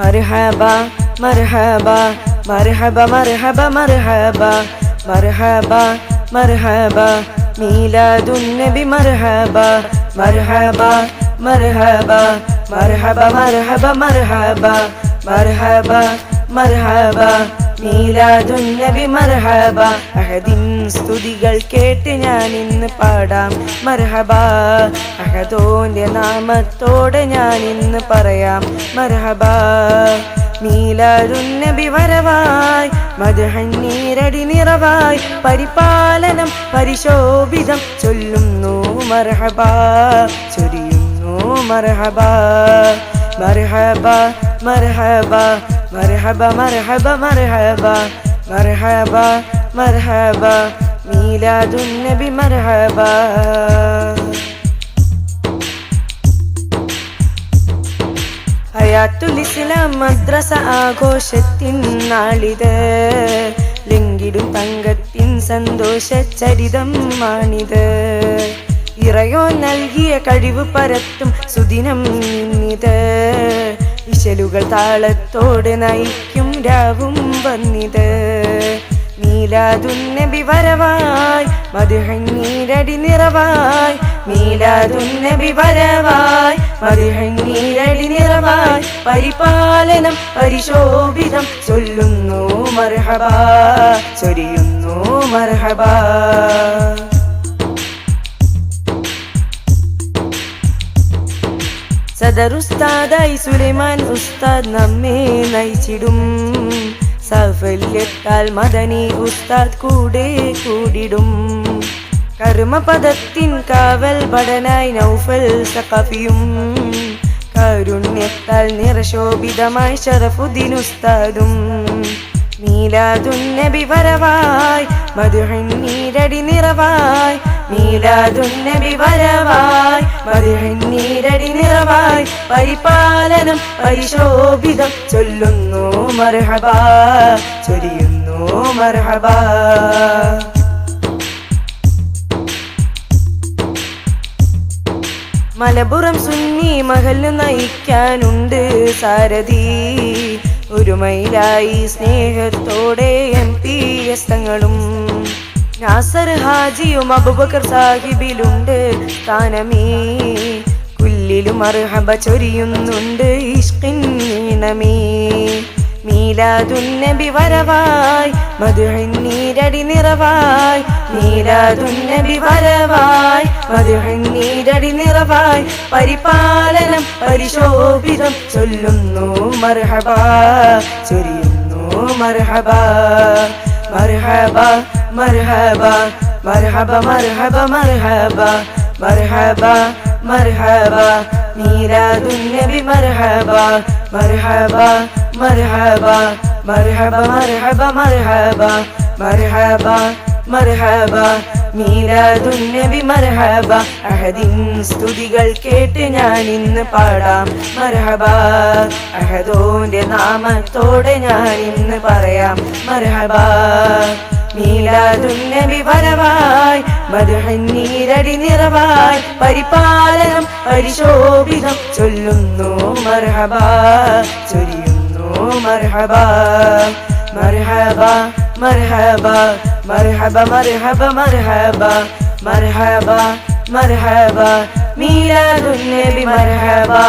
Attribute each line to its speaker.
Speaker 1: مرحبا مرحبا مرحبا مرحبا مرحبا مرحبا مرحبا ميلاد النبي مرحبا مرحبا مرحبا مرحبا مرحبا مرحبا مرحبا مرحبا മീലാദുൻ നബി മർഹബ. അഹദിൻ സ്തുതികൾ കേട്ട് ഞാൻ ഇന്ന് പാടാം മർഹബ. അഹദോന്റെ നാമത്തോടെ ഞാൻ ഇന്ന് പറയാം മർഹബ. മീലാദുൻ നബി വരവായി മദ്ഹന്നീരടി നിറവായി പരിപാലനം പരിശോഭിതം ചൊല്ലുന്നു മർഹബ ചൊരിയുന്നു മർഹബ. مرحبا مرحبا مرحبا مرحبا مرحبا مرحبا مرحبا ميلاد النبي مرحبا. ഹയാത്തുൽ ഇസ്ലാം മദ്രസ ആഘോഷത്തിൻ നാളിത്. ലിംഗിടും തങ്കത്തിൻ സന്തോഷ ചരിതമാണിത്. ഇറയോ നൽകിയ കഴിവ് പരത്തും സുദിനം ഇന്നിത്. വിശലുകൾ താളത്തോടെ നയിക്കും രാവും വന്നിത്. മീലാദുൻ നബി വരവായി മദ്ഹന്നീരടി നിറവായി. മീലാദുൻ നബി വരവായി മദ്ഹന്നീരടി നിറവായി പരിപാലനം പരിശോഭിതം ചൊല്ലുന്നു മർഹബ ചൊരിയുന്നു മർഹബ. സദറുസ്താദായി സുലൈമാൻ ഉസ്താദ് നമ്മെ നയിച്ചിടും. സാഫല്യത്താൽ മദനി ഉസ്താദ് കൂടെ കൂടിടും. കർമ്മപദത്തിൻ കാവൽ ഭടനായി നൗഫൽ സഖാഫിയും. കാരുണ്യത്താൽ നിറശോഭിതമായി ശറഫുദ്ദീൻ ഉസ്താദും. മീലാദുൻ നബി വരവായി മദ്ഹന്നീരടി നിറവായി. മീലാദുൻ നബി വരവായി മദ്ഹന്നീരടി നിറവായി പരിപാലനം പരിശോഭിതം ചൊല്ലുന്നു മർഹബ ചൊരിയുന്നു മർഹബ. മലപ്പുറം സുന്നി മഹല്ല് നയിക്കാനുണ്ട് സാരഥി. ഒരു മൈലായി സ്നേഹത്തോടെ MP തങ്ങളും. നാസർ ഹാജിയും അബൂബക്കർ സാഹിബിലുണ്ട് സ്ഥാനമേ. കുല്ലിലും മർഹബ ചൊരിയുന്നുണ്ട് ഇഷ്കിൻ ഈണമേ. മീലാദുൻ നബി വരവായി മദ്ഹന്നീരടി നിറവായി. മീലാദുൻ നബി വരവായി മദ്ഹന്നീരടി നിറവായി പരിപാലനം പരിശോഭിതം ചൊല്ലുന്നു മർഹബ ചൊരിയുന്നു മർഹബ. مرحبا مرحبا مرحبا مرحبا مرحبا مرحبا مرحبا ميلاد النبي مرحبا مرحبا مرحبا مرحبا مرحبا مرحبا مرحبا مرحبا മീലാദുൻ നബി മർഹബ. അഹദിൻ സ്തുതികൾ കേട്ട് ഞാൻ ഇന്ന് പാടാം മർഹബ. അഹദോന്റെ നാമത്തോടെ ഞാൻ ഇന്ന് പറയാം മർഹബ. മീലാദുൻ നബി വരവായി മദ്ഹന്നീരടി നിറവായി പരിപാലനം പരിശോഭിതം ചൊല്ലുന്നു മർഹബ ചൊരിയുന്നു മർഹബ. مرحبا مرحبا مرحبا مرحبا مرحبا مرحبا مرحبا ميلاد النبي مرحبا.